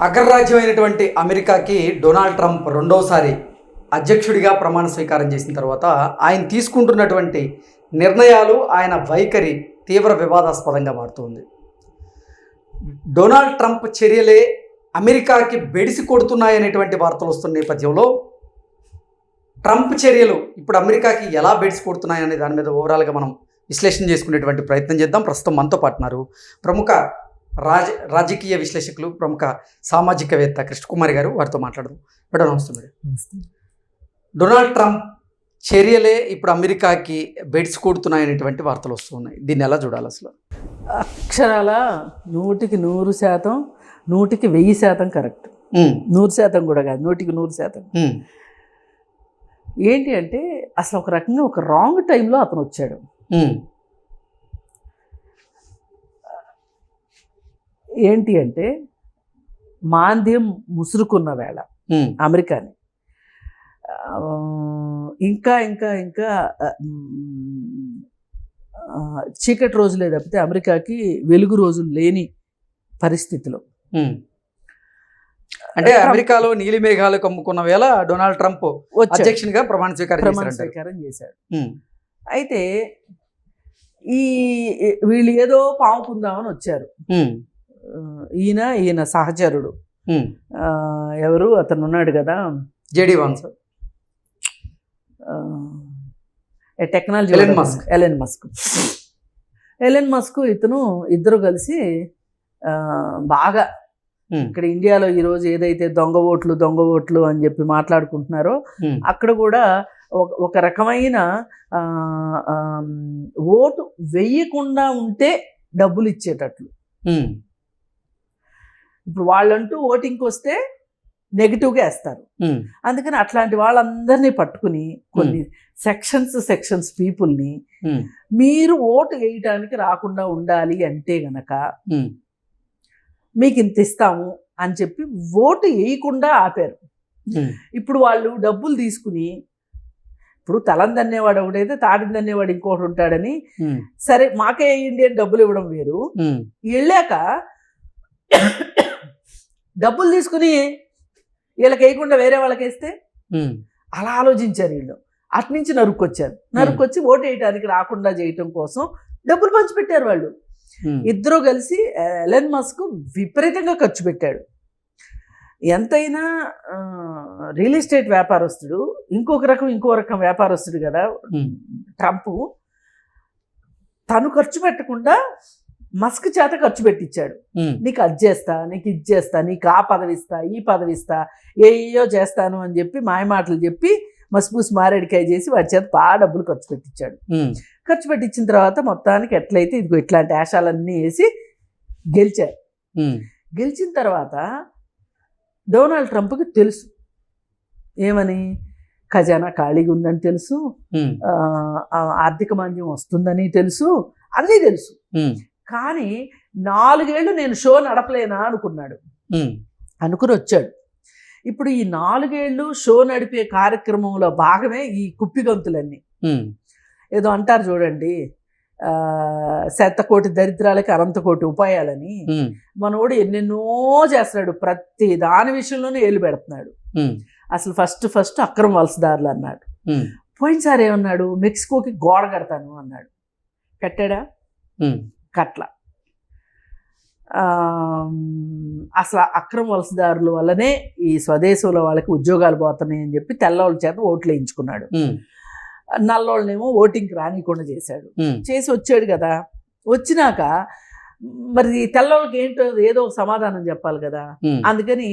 అగ్రరాజ్యమైనటువంటి అమెరికాకి Donald Trump రెండోసారి అధ్యక్షుడిగా ప్రమాణ స్వీకారం చేసిన తర్వాత ఆయన తీసుకుంటున్నటువంటి నిర్ణయాలు, ఆయన వైఖరి తీవ్ర వివాదాస్పదంగా మారుతుంది. డొనాల్డ్ ట్రంప్ చర్యలే అమెరికాకి బెడిసి కొడుతున్నాయనేటువంటి వార్తలు వస్తున్న నేపథ్యంలో ట్రంప్ చర్యలు ఇప్పుడు అమెరికాకి ఎలా బెడిసి కొడుతున్నాయనే దాని మీద ఓవరాల్గా మనం విశ్లేషణ చేసుకునేటువంటి ప్రయత్నం చేద్దాం. ప్రస్తుతం మనతో పాటున్నారు ప్రముఖ రాజకీయ విశ్లేషకులు, ప్రముఖ సామాజికవేత్త కృష్ణకుమారి గారు. వారితో మాట్లాడదాం. మేడం నమస్తే. మేడం, డొనాల్డ్ ట్రంప్ చర్యలే ఇప్పుడు అమెరికాకి బెడ్స్ కొడుతున్నాయనేటువంటి వార్తలు వస్తున్నాయి. దీన్ని ఎలా చూడాలి అసలు? అక్షరాల 100కి 100%, 100కి 1000% కరెక్ట్. 100% కూడా కాదు, 100కి 100%. ఏంటి అంటే అసలు ఒక రకంగా ఒక రాంగ్ టైంలో అతను వచ్చాడు. ఏంటి అంటే మాంద్యం ముసురుకున్న వేళ అమెరికాని ఇంకా ఇంకా ఇంకా చీకటి రోజులే తప్పితే అమెరికాకి వెలుగు రోజులు లేని పరిస్థితిలో, అంటే అమెరికాలో నీలి మేఘాలు కమ్ముకున్న వేళ డొనాల్డ్ ట్రంప్ అధ్యక్షునిగా ప్రమాణ స్వీకారం చేశాడు. అయితే వీళ్ళు ఏదో పాముకుందామని వచ్చారు. ఈయన సహచరుడు ఎవరు అతను ఉన్నాడు కదా, JD Vance, technology, Elon Musk ఇతను ఇద్దరు కలిసి బాగా ఇక్కడ ఇండియాలో ఈరోజు ఏదైతే దొంగ ఓట్లు అని చెప్పి మాట్లాడుకుంటున్నారో అక్కడ కూడా ఒక రకమైన ఓటు వెయ్యకుండా ఉంటే డబ్బులు ఇచ్చేటట్లు. ఇప్పుడు వాళ్ళంటూ ఓటింగ్కి వస్తే నెగిటివ్గా వేస్తారు. అందుకని అట్లాంటి వాళ్ళందరినీ పట్టుకుని కొన్ని సెక్షన్స్ పీపుల్ని మీరు ఓటు వేయటానికి రాకుండా ఉండాలి అంటే గనక మీకు ఇంత ఇస్తాము అని చెప్పి ఓటు వేయకుండా ఆపారు. ఇప్పుడు వాళ్ళు డబ్బులు తీసుకుని, ఇప్పుడు తలం దన్నేవాడు ఒకటైతే తాటిని దన్నేవాడు ఇంకోటి ఉంటాడని, సరే మాకే వేయండి అని డబ్బులు ఇవ్వడం వేరు, వెళ్ళాక డబ్బులు తీసుకుని వీళ్ళకి వేయకుండా వేరే వాళ్ళకి వేస్తే అలా ఆలోచించారు వీళ్ళు. అట్నుంచి నరుక్కొచ్చి ఓటు వేయడానికి రాకుండా చేయటం కోసం డబ్బులు పంచిపెట్టారు వాళ్ళు. ఇద్దరు కలిసి ఎలన్ మస్క్ విపరీతంగా ఖర్చు పెట్టాడు. ఎంతైనా రియల్ ఎస్టేట్ వ్యాపారస్తుడు, ఇంకో రకం వ్యాపారస్తుడు కదా ట్రంప్. తను ఖర్చు పెట్టకుండా మస్క్ చేత ఖర్చు పెట్టించాడు. నీకు అది చేస్తా, నీకు ఇది చేస్తా, నీకు ఆ పదవిస్తా, ఈ పదవిస్తా, ఏయో చేస్తాను అని చెప్పి మాయమాటలు చెప్పి మసిపూసి మారేడికాయ చేసి వాడి చేత బాగా డబ్బులు ఖర్చు పెట్టించాడు. ఖర్చు పెట్టించిన తర్వాత మొత్తానికి ఎట్లయితే ఇదిగో ఇట్లాంటి ఆశాలన్నీ వేసి గెలిచారు. గెలిచిన తర్వాత డొనాల్డ్ ట్రంప్కి తెలుసు ఏమని, ఖజానా ఖాళీగా ఉందని తెలుసు, ఆర్థిక మాంద్యం వస్తుందని తెలుసు, అన్నీ తెలుసు. కానీ 4 ఏళ్ళు నేను షో నడపలేనా అనుకున్నాడు. అనుకుని వచ్చాడు. ఇప్పుడు ఈ 4 ఏళ్ళు షో నడిపే కార్యక్రమంలో భాగమే ఈ కుప్పిగంతులన్నీ. ఏదో అంటారు చూడండి, శతకోటి దరిద్రాలకి అనంతకోటి ఉపాయాలని. మనోడు ఎన్నెన్నో చేస్తున్నాడు, ప్రతి దాని విషయంలోనే ఏలు పెడుతున్నాడు. అసలు ఫస్ట్ అక్రమ వలసదారులు అన్నాడు. పోయినసారి ఏమన్నాడు, మెక్సికోకి గోడ కడతాను అన్నాడు. కట్టాడా? కట్ల. అసలు అక్రమ వలసదారుల వల్లనే ఈ స్వదేశంలో వాళ్ళకి ఉద్యోగాలు పోతున్నాయి అని చెప్పి తెల్లవాళ్ళ చేత ఓట్లు వేయించుకున్నాడు. నల్లోళ్ళనేమో ఓటింగ్కి రానికుండా చేశాడు. చేసి వచ్చాడు కదా. వచ్చినాక మరి తెల్లవాళ్ళకి ఏంటో ఏదో సమాధానం చెప్పాలి కదా. అందుకని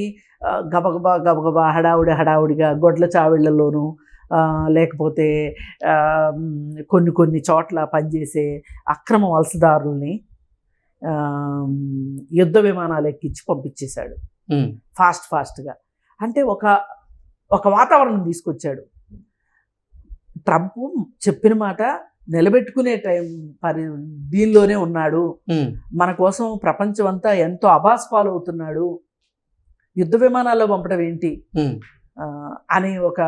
గబగబా హడావుడిగా గొడ్ల చావిళ్లలోనూ లేకపోతే కొన్ని చోట్ల పనిచేసే అక్రమ వలసదారుల్ని యుద్ధ విమానాలు ఎక్కించి పంపించేశాడు ఫాస్ట్గా. అంటే ఒక వాతావరణం తీసుకొచ్చాడు. ట్రంప్ చెప్పిన మాట నిలబెట్టుకునే దీనిలోనే ఉన్నాడు. మన కోసం ప్రపంచం అంతా ఎంతో అబాస్పాలు అవుతున్నాడు, యుద్ధ విమానాల్లో పంపడం ఏంటి అనే ఒక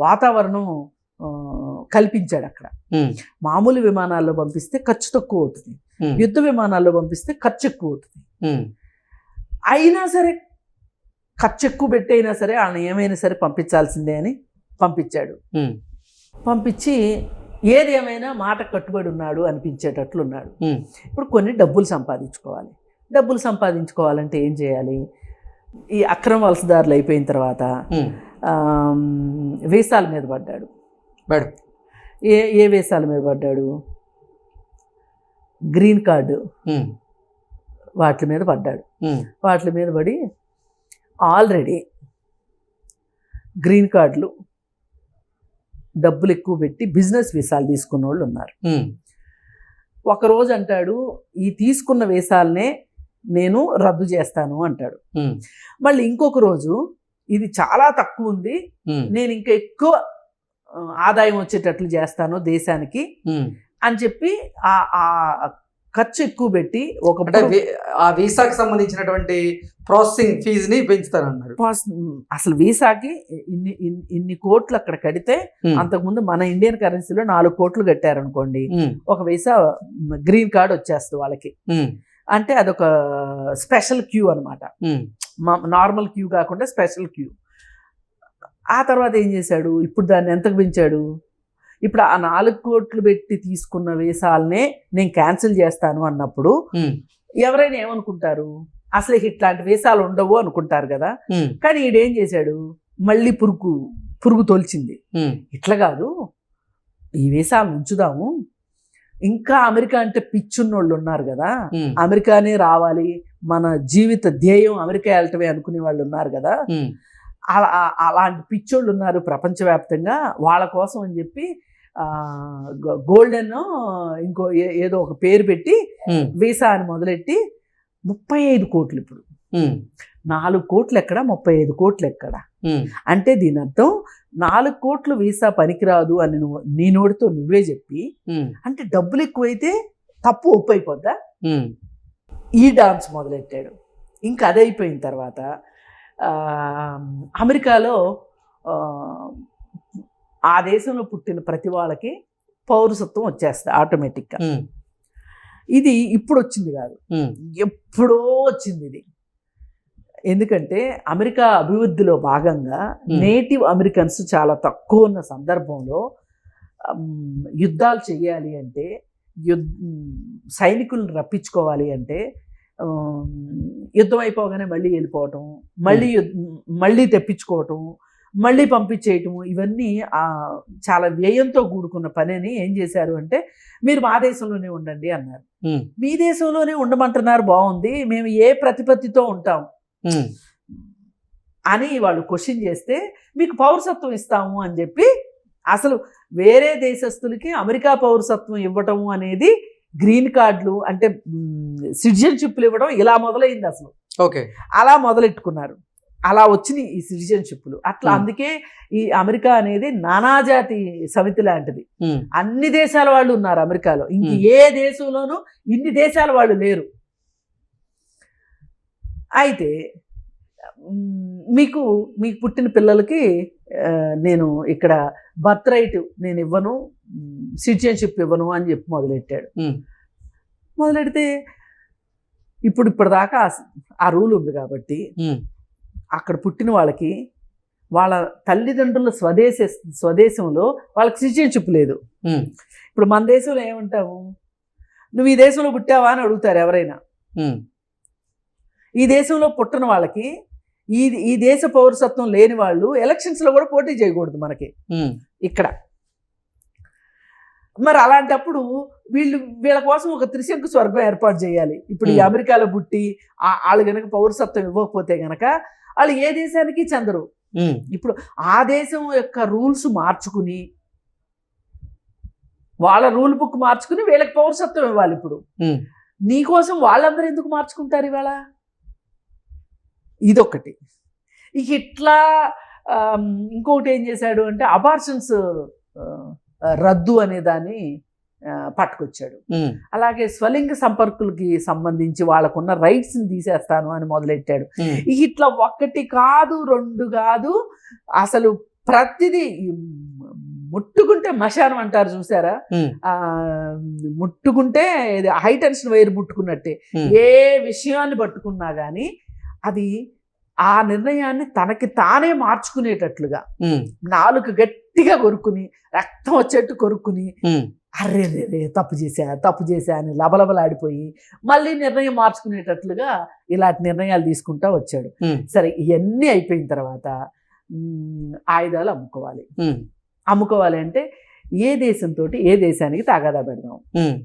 వాతావరణం కల్పించాడు అక్కడ. మామూలు విమానాల్లో పంపిస్తే ఖర్చు తక్కువ అవుతుంది, యుద్ధ విమానాల్లో పంపిస్తే ఖర్చు ఎక్కువ అవుతుంది. అయినా సరే ఖర్చు ఎక్కువ పెట్టైనా సరే వాళ్ళని ఏమైనా సరే పంపించాల్సిందే అని పంపించాడు. పంపించి ఏది ఏమైనా మాట కట్టుబడి ఉన్నాడు అనిపించేటట్లు ఉన్నాడు. ఇప్పుడు కొన్ని డబ్బులు సంపాదించుకోవాలి. డబ్బులు సంపాదించుకోవాలంటే ఏం చేయాలి? ఈ అక్రమ వలసదారులు అయిపోయిన తర్వాత వీసాల మీద పడ్డాడు. ఏ వీసాల మీద పడ్డాడు? గ్రీన్ కార్డు వాటి మీద పడ్డాడు. వాటి మీద పడి ఆల్రెడీ గ్రీన్ కార్డులు డబ్బులు ఎక్కువ పెట్టి బిజినెస్ వీసాలు తీసుకున్న వాళ్ళు ఉన్నారు. ఒకరోజు అంటాడు, ఈ తీసుకున్న వీసాలనే నేను రద్దు చేస్తాను అంటాడు. మళ్ళీ ఇంకొక రోజు, ఇది చాలా తక్కువ ఉంది, నేను ఇంకా ఎక్కువ ఆదాయం వచ్చేటట్లు చేస్తాను దేశానికి అని చెప్పి ఆ ఖర్చు ఎక్కువ పెట్టి ఆ వీసాకి సంబంధించినటువంటి ప్రాసెసింగ్ ఫీజుని పెంచుతానన్నారు. అసలు వీసాకి ఇన్ని కోట్లు అక్కడ కడితే, అంతకుముందు మన ఇండియన్ కరెన్సీలో 4 కోట్లు కట్టారనుకోండి, ఒక వీసా గ్రీన్ కార్డ్ వచ్చేస్తుంది వాళ్ళకి. అంటే అదొక స్పెషల్ క్యూ అనమాట, నార్మల్ క్యూ కాకుండా స్పెషల్ క్యూ. ఆ తర్వాత ఏం చేశాడు? ఇప్పుడు దాన్ని ఎంతకు పెంచాడు? ఇప్పుడు ఆ 4 కోట్లు పెట్టి తీసుకున్న వీసాలనే నేను క్యాన్సిల్ చేస్తాను అన్నప్పుడు ఎవరైనా ఏమనుకుంటారు? అసలు ఇట్లాంటి వీసాలు ఉండవు అనుకుంటారు కదా. కానీ ఈడేం చేశాడు? మళ్ళీ పురుగు తోల్చింది. ఇట్లా కాదు, ఈ వీసాలు ఉంచుదాము, ఇంకా అమెరికా అంటే పిచ్చున్నోళ్ళు ఉన్నారు కదా, అమెరికానే రావాలి, మన జీవిత ధ్యేయం అమెరికా వెళ్ళటమే అనుకునే వాళ్ళు ఉన్నారు కదా, అలాంటి పిచ్చోళ్ళు ఉన్నారు ప్రపంచవ్యాప్తంగా, వాళ్ళ కోసం అని చెప్పి గోల్డెన్ ఇంకో ఏదో ఒక పేరు పెట్టి వీసా అని మొదలెట్టి 35 కోట్లు. ఇప్పుడు 4 కోట్లు ఎక్కడ, 35 కోట్లు ఎక్కడ? అంటే దీని అర్థం 4 కోట్లు వీసా పనికిరాదు అని నీ నోటితో నువ్వే చెప్పి, అంటే డబ్బులు ఎక్కువైతే తప్పు ఒప్పు అయిపోద్దా? ఈ డాన్స్ మొదలెట్టాడు. ఇంకా అదైపోయిన తర్వాత అమెరికాలో ఆ దేశంలో పుట్టిన ప్రతి వాళ్ళకి పౌరసత్వం వచ్చేస్తుంది ఆటోమేటిక్గా. ఇది ఇప్పుడు వచ్చింది కాదు, ఎప్పుడో వచ్చింది ఇది. ఎందుకంటే అమెరికా అభివృద్ధిలో భాగంగా నేటివ్ అమెరికన్స్ చాలా తక్కువ ఉన్న సందర్భంలో యుద్ధాలు చేయాలి అంటే, సైనికులను రప్పించుకోవాలి అంటే, యుద్ధం అయిపోగానే మళ్ళీ వెళ్ళిపోవటం, మళ్ళీ తెప్పించుకోవటం, మళ్ళీ పంపించేయటము, ఇవన్నీ చాలా వ్యయంతో కూడుకున్న పని అని ఏం చేశారు అంటే, మీరు మా దేశంలోనే ఉండండి అన్నారు. మీ దేశంలోనే ఉండమంటున్నారు, బాగుంది, మేము ఏ ప్రతిపత్తితో ఉంటాం అని వాళ్ళు క్వశ్చన్ చేస్తే, మీకు పౌరసత్వం ఇస్తాము అని చెప్పి, అసలు వేరే దేశస్తులకి అమెరికా పౌరసత్వం ఇవ్వటము అనేది, గ్రీన్ కార్డులు అంటే సిటిజన్షిప్లు ఇవ్వడం ఇలా మొదలైంది అసలు. ఓకే, అలా మొదలెట్టుకున్నారు, అలా వచ్చినాయి ఈ సిటిజన్షిప్లు. అట్లా అందుకే ఈ అమెరికా అనేది నానాజాతి సమితి లాంటిది. అన్ని దేశాల వాళ్ళు ఉన్నారు అమెరికాలో, ఇంక ఏ దేశంలోనూ ఇన్ని దేశాల వాళ్ళు లేరు. అయితే మీకు పుట్టిన పిల్లలకి నేను ఇక్కడ బర్త్ రైట్ నేను ఇవ్వను, సిటిజన్షిప్ ఇవ్వను అని చెప్పి మొదలెడితే ఇప్పటిదాకా ఆ రూల్ ఉంది కాబట్టి అక్కడ పుట్టిన వాళ్ళకి వాళ్ళ తల్లిదండ్రుల స్వదేశంలో వాళ్ళకి సిటిజన్షిప్ లేదు. ఇప్పుడు మన దేశంలో ఏమంటాము, నువ్వు ఈ దేశంలో పుట్టావా అని అడుగుతారు ఎవరైనా. ఈ దేశంలో పుట్టిన వాళ్ళకి ఈ దేశ పౌరసత్వం లేని వాళ్ళు ఎలక్షన్స్లో కూడా పోటీ చేయకూడదు మనకి ఇక్కడ. మరి అలాంటప్పుడు వీళ్ళ కోసం ఒక త్రిశంకు స్వర్గం ఏర్పాటు చేయాలి. ఇప్పుడు ఈ అమెరికాలో పుట్టి వాళ్ళు కనుక పౌరసత్వం ఇవ్వకపోతే కనుక వాళ్ళు ఏ దేశానికి చెందరు. ఇప్పుడు ఆ దేశం యొక్క రూల్స్ మార్చుకుని, వాళ్ళ రూల్ బుక్ మార్చుకుని వీళ్ళకి పౌరసత్వం ఇవ్వాలి. ఇప్పుడు నీకోసం వాళ్ళందరూ ఎందుకు మార్చుకుంటారు ఇవాళ? ఇదొకటి. ఇక ఇట్లా ఇంకొకటి ఏం చేశాడు అంటే, అబార్షన్స్ రద్దు అనే దాన్ని పట్టుకొచ్చాడు. అలాగే స్వలింగ సంపర్కులకి సంబంధించి వాళ్ళకున్న రైట్స్ని తీసేస్తాను అని మొదలెట్టాడు. ఇట్లా 1 కాదు 2 కాదు, అసలు ప్రతిదీ ముట్టుకుంటే మశానం అంటారు చూసారా, ముట్టుకుంటే హై టెన్షన్ వైర్ ముట్టుకున్నట్టే. ఏ విషయాన్ని పట్టుకున్నా కానీ అది ఆ నిర్ణయాన్ని తనకి తానే మార్చుకునేటట్లుగా ఉమ్, నాలుగు గట్టిగా కొరుక్కుని రక్తం వచ్చేట్టు కొరుక్కుని ఉమ్, అర్రే రే తప్పు చేశా అని లబలబలాడిపోయి మళ్ళీ నిర్ణయం మార్చుకునేటట్లుగా ఇలాంటి నిర్ణయాలు తీసుకుంటా వచ్చాడు. ఉమ్, సరే ఇవన్నీ అయిపోయిన తర్వాత ఆయుధాలు ఉమ్, అమ్ముకోవాలి అంటే ఏ దేశంతో ఏ దేశానికి తగాదా పెడదాం, ఉమ్,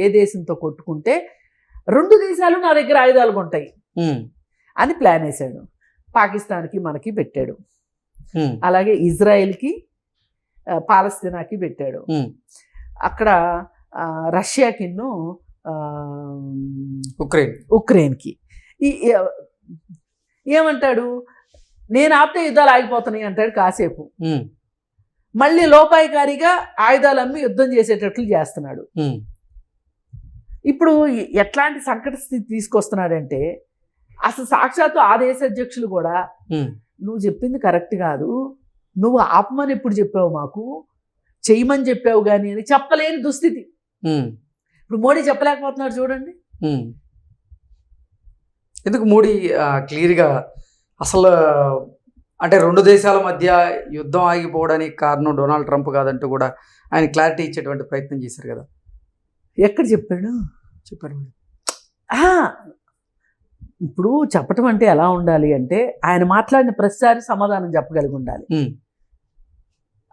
ఏ దేశంతో కొట్టుకుంటే 2 దేశాలు నా దగ్గర ఆయుధాలు కొంటాయి ఉమ్, అని ప్లాన్ వేశాడు. పాకిస్తాన్కి మనకి పెట్టాడు, ఉమ్, అలాగే ఇజ్రాయెల్కి పాలస్తీనాకి పెట్టాడు, ఉమ్, అక్కడ రష్యాకిన్ను ఉక్రెయిన్కి. ఏమంటాడు, నేను ఆపితే యుద్ధాలు ఆగిపోతున్నాయి అంటాడు కాసేపు, ఉమ్, మళ్ళీ లోపాయికారిగా ఆయుధాలు అమ్మి యుద్ధం చేసేటట్లు చేస్తున్నాడు. ఉమ్, ఇప్పుడు ఎట్లాంటి సంకట స్థితి తీసుకొస్తున్నాడంటే అసలు సాక్షాత్తు ఆ దేశ అధ్యక్షులు కూడా ఉమ్, నువ్వు చెప్పింది కరెక్ట్ కాదు, నువ్వు ఆపమని ఎప్పుడు చెప్పావు, మాకు చెయ్యమని చెప్పావు కానీ అని చెప్పలేని దుస్థితి. ఉమ్, ఇప్పుడు మోడీ చెప్పలేకపోతున్నాడు చూడండి. ఉమ్. ఎందుకు మోడీ క్లియర్గా అసలు అంటే 2 దేశాల మధ్య యుద్ధం ఆగిపోవడానికి కారణం డొనాల్డ్ ట్రంప్ కాదంటూ కూడా ఆయన క్లారిటీ ఇచ్చేటువంటి ప్రయత్నం చేశారు కదా? ఎక్కడ చెప్పాడు? చెప్పారు. ఆ, ఇప్పుడు చెప్పటం అంటే ఎలా ఉండాలి అంటే ఆయన మాట్లాడిన ప్రతిసారి సమాధానం చెప్పగలిగి ఉండాలి, ఉమ్,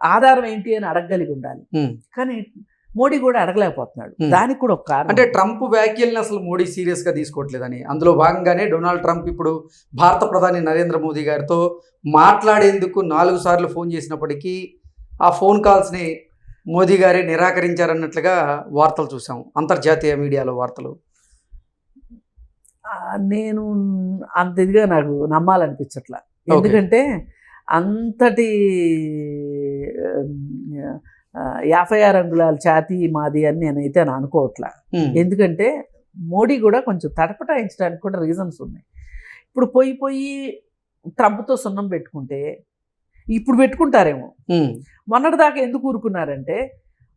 ఆధారం ఏంటి అని అడగగలిగి ఉండాలి. ఉమ్. కానీ మోడీ కూడా అడగలేకపోతున్నాడు. దానికి కూడా ఒక కారణం, అంటే ట్రంప్ వ్యాఖ్యల్ని అసలు మోడీ సీరియస్గా తీసుకోవట్లేదని. అందులో భాగంగానే డొనాల్డ్ ట్రంప్ ఇప్పుడు భారత ప్రధాని నరేంద్ర మోదీ గారితో మాట్లాడేందుకు 4 సార్లు ఫోన్ చేసినప్పటికీ ఆ ఫోన్ కాల్స్ని మోదీ గారే నిరాకరించారన్నట్లుగా వార్తలు చూసాం, అంతర్జాతీయ మీడియాలో వార్తలు. నేను అంత ఇదిగా నాకు నమ్మాలనిపించట్లా. ఎందుకంటే అంతటి 56 అంగుళాల ఛాతీ మాది అని నేనైతే అనుకోవట్లా. ఎందుకంటే మోడీ కూడా కొంచెం తటపటాయించడానికి కూడా రీజన్స్ ఉన్నాయి. ఇప్పుడు పోయి ట్రంప్తో సున్నం పెట్టుకుంటే ఇప్పుడు పెట్టుకుంటారేమో. మొన్నటిదాకా ఎందుకు ఊరుకున్నారంటే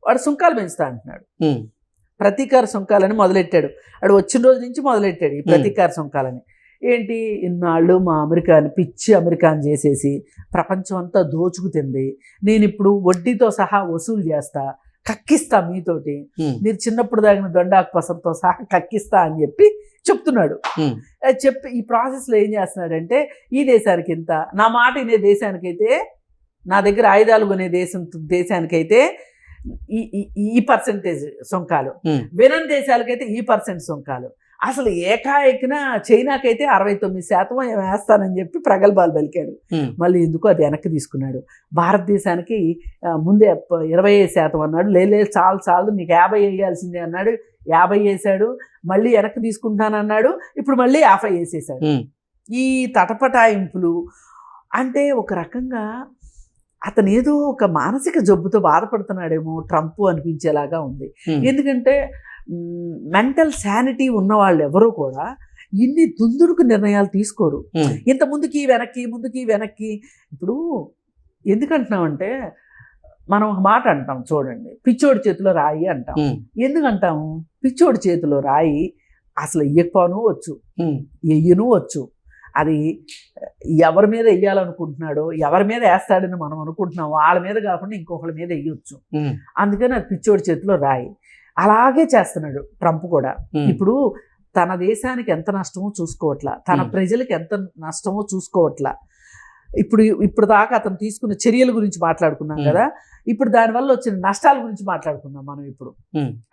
వాడు సుంకాలు పెంచుతా అంటున్నాడు, ప్రతీకార సుంకాలని మొదలెట్టాడు. వాడు వచ్చిన రోజు నుంచి మొదలెట్టాడు ఈ ప్రతీకార సుంకాలని. ఏంటి, ఇన్నాళ్ళు మా పిచ్చి అమెరికాని చేసేసి ప్రపంచం అంతా దోచుకుతింది, నేను ఇప్పుడు వడ్డీతో సహా వసూలు చేస్తా, కక్కిస్తా మీతోటి, మీరు చిన్నప్పుడు తాగిన దొండాకు పసంతో సహా కక్కిస్తా అని చెప్పి చెప్తున్నాడు. చెప్పి ఈ ప్రాసెస్లో ఏం చేస్తున్నాడంటే ఈ దేశానికి ఇంత, నా మాట వినే దేశానికైతే, నా దగ్గర ఆయుధాలు కొనే దేశానికైతే ఈ పర్సెంటేజ్ సుంకాలు, వినని దేశాలకైతే ఈ % సుంకాలు, అసలు ఏకాఏకిన చైనాకైతే 69% వేస్తానని చెప్పి ప్రగల్భాలు పలికాడు. మళ్ళీ ఎందుకు అది వెనక్కి తీసుకున్నాడు. భారతదేశానికి ముందే 25% అన్నాడు, లేదు చాలు నీకు 50 వేయాల్సిందే అన్నాడు, 50 వేసాడు. మళ్ళీ వెనక్కి తీసుకుంటానన్నాడు, ఇప్పుడు మళ్ళీ 50 వేసేసాడు. ఈ తటపటాయింపులు అంటే ఒక రకంగా అతను ఏదో ఒక మానసిక జబ్బుతో బాధపడుతున్నాడేమో ట్రంప్ అనిపించేలాగా ఉంది. ఎందుకంటే మెంటల్ శానిటీ ఉన్న వాళ్ళు ఎవరు కూడా ఇన్ని దుందుడుకు నిర్ణయాలు తీసుకోరు. ఇంత ముందుకి వెనక్కి. ఇప్పుడు ఎందుకంటున్నామంటే మనం ఒక మాట అంటాం చూడండి, పిచ్చోడి చేతిలో రాయి అంటాం. ఎందుకంటాము? పిచ్చోడి చేతిలో రాయి అసలు ఎయ్యకపోను వచ్చు, ఎయ్యను వచ్చు. అది ఎవరి మీద వెయ్యాలనుకుంటున్నాడో, ఎవరి మీద వేస్తాడని మనం అనుకుంటున్నాం, వాళ్ళ మీద కాకుండా ఇంకొకరి మీద వెయ్యొచ్చు. అందుకని అది పిచ్చోడి చేతిలో రాయి. అలాగే చేస్తున్నాడు ట్రంప్ కూడా. ఇప్పుడు తన దేశానికి ఎంత నష్టమో చూసుకోవట్లా, తన ప్రజలకు ఎంత నష్టమో చూసుకోవట్లా. ఇప్పుడు దాకా అతను తీసుకున్న చర్యల గురించి మాట్లాడుకున్నాం కదా, ఇప్పుడు దానివల్ల వచ్చిన నష్టాల గురించి మాట్లాడుకున్నాం మనం. ఇప్పుడు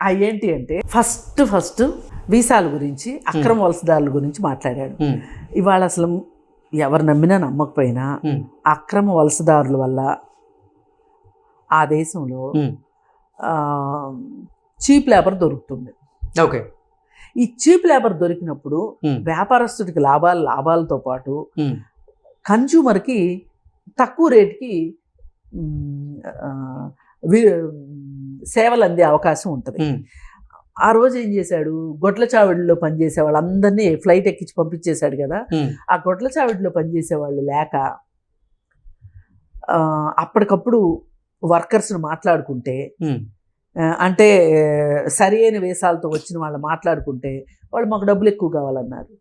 అవి ఏంటి అంటే ఫస్ట్ వీసాల గురించి, అక్రమ వలసదారుల గురించి మాట్లాడాడు. ఇవాళ అసలు ఎవరు నమ్మినా నమ్మకపోయినా అక్రమ వలసదారుల వల్ల ఆ దేశంలో చీప్ లేబర్ దొరుకుతుంది. ఓకే, ఈ చీప్ లేబర్ దొరికినప్పుడు వ్యాపారస్తుడికి లాభాలతో పాటు కన్జ్యూమర్కి తక్కువ రేటుకి సేవలు అందే అవకాశం ఉంటుంది. ఆ రోజు ఏం చేశాడు, గొడ్ల చావిడిలో పనిచేసే వాళ్ళందరినీ ఫ్లైట్ ఎక్కించి పంపించేశాడు కదా. ఆ గొడ్ల చావిడిలో పనిచేసే వాళ్ళు లేక అప్పటికప్పుడు వర్కర్స్ని మాట్లాడుకుంటే, అంటే సరి అయిన వేషాలతో వచ్చిన వాళ్ళు మాట్లాడుకుంటే వాళ్ళు మాకు డబ్బులు ఎక్కువ కావాలన్నారు.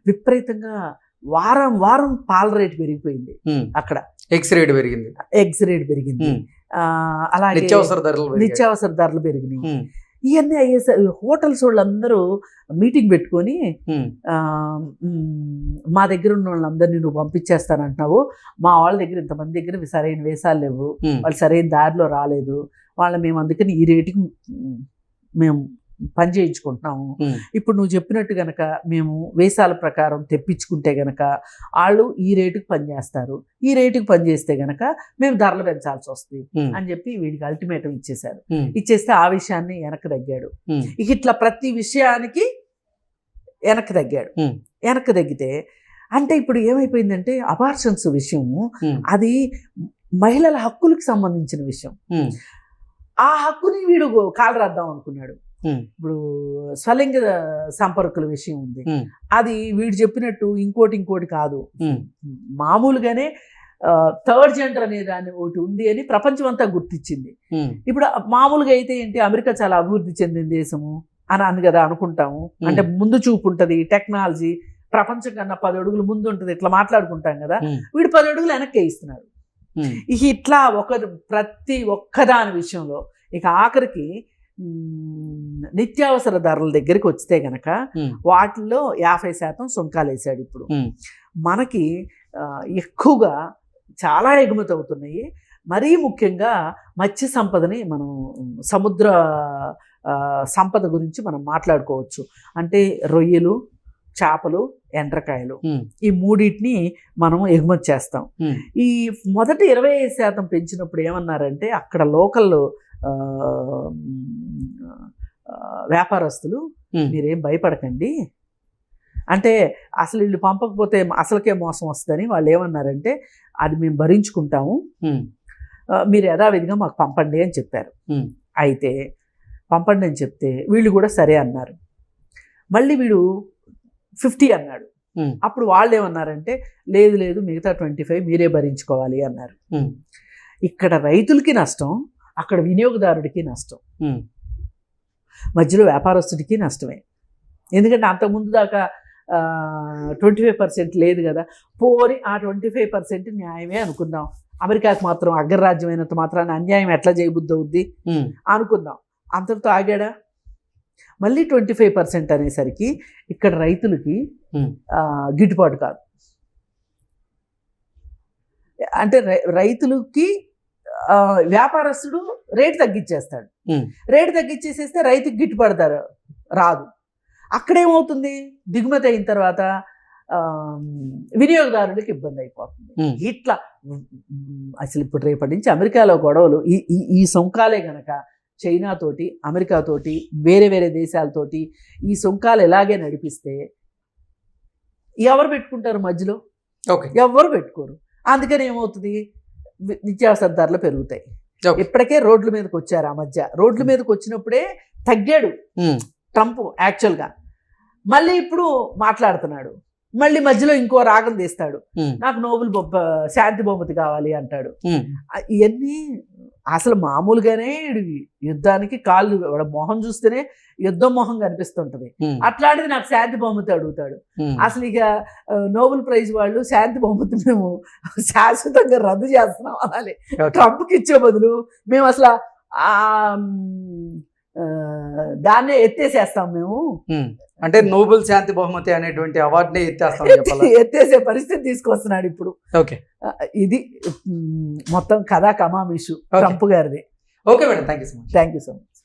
విపరీతంగా వారం వారం పాల రేటు పెరిగిపోయింది అక్కడ, ఎగ్స్ రేట్ పెరిగింది, ఎగ్స్ రేట్ పెరిగింది, అలాగే నిత్యావసర ధరలు పెరిగినాయి. ఇవన్నీ అయ్యేసరి హోటల్స్ వాళ్ళందరూ మీటింగ్ పెట్టుకొని మా దగ్గర ఉన్న వాళ్ళందరినీ నువ్వు పంపించేస్తానంటున్నావు, మా వాళ్ళ దగ్గర ఇంతమంది దగ్గర సరైన వేసాలు లేవు, వాళ్ళు సరైన దారిలో రాలేదు, వాళ్ళని మేము అందుకని ఈ రేటుకి మేము పని చేయించుకుంటున్నాము. ఇప్పుడు నువ్వు చెప్పినట్టు గనక మేము వేసాల ప్రకారం తెప్పించుకుంటే గనక వాళ్ళు ఈ రేటుకి పనిచేస్తారు, ఈ రేటుకి పనిచేస్తే గనక మేము ధరలు పెంచాల్సి వస్తుంది అని చెప్పి వీడికి అల్టిమేటం ఇచ్చేశారు. ఇచ్చేస్తే ఆ విషయాన్ని వెనక్కి తగ్గాడు. ఇక ఇట్లా ప్రతి విషయానికి వెనక్కి తగ్గాడు. వెనక్కి తగ్గితే అంటే ఇప్పుడు ఏమైపోయిందంటే అబార్షన్స్ విషయము అది మహిళల హక్కులకు సంబంధించిన విషయం. ఆ హక్కుని వీడు కాలు రాద్దాం అనుకున్నాడు. ఇప్పుడు స్వలింగ సంపర్కుల విషయం ఉంది, అది వీడు చెప్పినట్టు ఇంకోటి కాదు, మామూలుగానే థర్డ్ జెండర్ అనే దాన్ని ఒకటి ఉంది అని ప్రపంచం అంతా గుర్తించింది. ఇప్పుడు మామూలుగా అయితే ఏంటి, అమెరికా చాలా అభివృద్ధి చెందిన దేశము అని కదా అనుకుంటాము, అంటే ముందు చూపు ఉంటుంది, టెక్నాలజీ ప్రపంచం కన్నా 10 అడుగులు ముందు ఉంటుంది, ఇట్లా మాట్లాడుకుంటాం కదా. వీడు 10 అడుగులు వెనక్కి ఇస్తున్నాడు. ఇట్లా ప్రతి ఒక్కదాని విషయంలో ఇక ఆఖరికి నిత్యావసర ధరల దగ్గరికి వస్తే గనక వాటిల్లో 50% సుంకాలు వేసాడు. ఇప్పుడు మనకి ఎక్కువగా చాలా ఎగుమతి అవుతున్నాయి. మరీ ముఖ్యంగా మత్స్య సంపదని మనం సముద్ర సంపద గురించి మనం మాట్లాడుకోవచ్చు. అంటే రొయ్యలు, చేపలు, ఎండ్రకాయలు, ఈ మూడింటిని మనం ఎగుమతి చేస్తాం. ఈ మొదటి 25% పెంచినప్పుడు ఏమన్నారంటే అక్కడ లోకల్ వ్యాపారస్తులు మీరేం భయపడకండి, అంటే అసలు వీళ్ళు పంపకపోతే అసలుకే మోసం వస్తుందని వాళ్ళు ఏమన్నారంటే అది మేము భరించుకుంటాము, మీరు యథావిధిగా మాకు పంపండి అని చెప్పారు. అయితే పంపండి అని చెప్తే వీళ్ళు కూడా సరే అన్నారు. మళ్ళీ వీడు 50 అన్నాడు. అప్పుడు వాళ్ళు ఏమన్నారంటే లేదు మిగతా 25 మీరే భరించుకోవాలి అన్నారు. ఇక్కడ రైతులకి నష్టం, అక్కడ వినియోగదారుడికి నష్టం, మధ్యలో వ్యాపారస్తుడికి నష్టమే. ఎందుకంటే అంతకుముందు దాకా 25% లేదు కదా, పోని ఆ 25% న్యాయమే అనుకుందాం. అమెరికాకు మాత్రం అగ్రరాజ్యమైనంత మాత్రాన్ని అన్యాయం ఎట్లా చేయబుద్ధి అవుద్ది అనుకుందాం. అంతటితో ఆగాడా? మళ్ళీ 25% అనేసరికి ఇక్కడ రైతులకి గిట్టుబాటు కాదు. అంటే రైతులకి వ్యాపారస్తుడు రేటు తగ్గించేస్తాడు. రేటు తగ్గించేసేస్తే రైతుకి గిట్టుబడతారు రాదు. అక్కడేమవుతుంది, దిగుమతి అయిన తర్వాత వినియోగదారులకు ఇబ్బంది అయిపోతుంది. ఇట్లా అసలు ఇప్పుడు రేపటి నుంచి అమెరికాలో గొడవలు ఈ సుంకాలే గనక చైనాతోటి, అమెరికాతోటి, వేరే దేశాలతోటి ఈ సుంకాలు ఎలాగే నడిపిస్తే ఎవరు పెట్టుకుంటారు మధ్యలో? ఎవరు పెట్టుకోరు. అందుకని ఏమవుతుంది, నిత్యావసర ధరలు పెరుగుతాయి. ఇప్పటికే రోడ్ల మీదకి వచ్చారు. ఆ మధ్య రోడ్ల మీదకి వచ్చినప్పుడే తగ్గాడు ట్రంప్ యాక్చువల్గా. మళ్ళీ ఇప్పుడు మాట్లాడుతున్నాడు, మళ్ళీ మధ్యలో ఇంకో రాగం తీస్తాడు, నాకు నోబెల్ శాంతి బహుమతి కావాలి అంటాడు. ఇవన్నీ అసలు మామూలుగానే యుద్ధానికి కాళ్ళు మొహం చూస్తేనే యుద్ధం మొహం కనిపిస్తుంటది. అట్లాంటిది నాకు శాంతి బహుమతి అడుగుతాడు. అసలు ఇక నోబెల్ ప్రైజ్ వాళ్ళు శాంతి బహుమతి మేము శాశ్వతంగా రద్దు చేస్తున్నాం అనాలి. ట్రంప్కి ఇచ్చే బదులు మేము అసలు దాన్నే ఎత్తేసేస్తాం మేము, అంటే నోబెల్ శాంతి బహుమతి అనేటువంటి అవార్డునే ఎత్తేసే పరిస్థితి తీసుకొస్తున్నాడు ఇప్పుడు. ఇది మొత్తం కథా కమామిషు ట్రంప్ గారిది. Okay madam, thank you so much.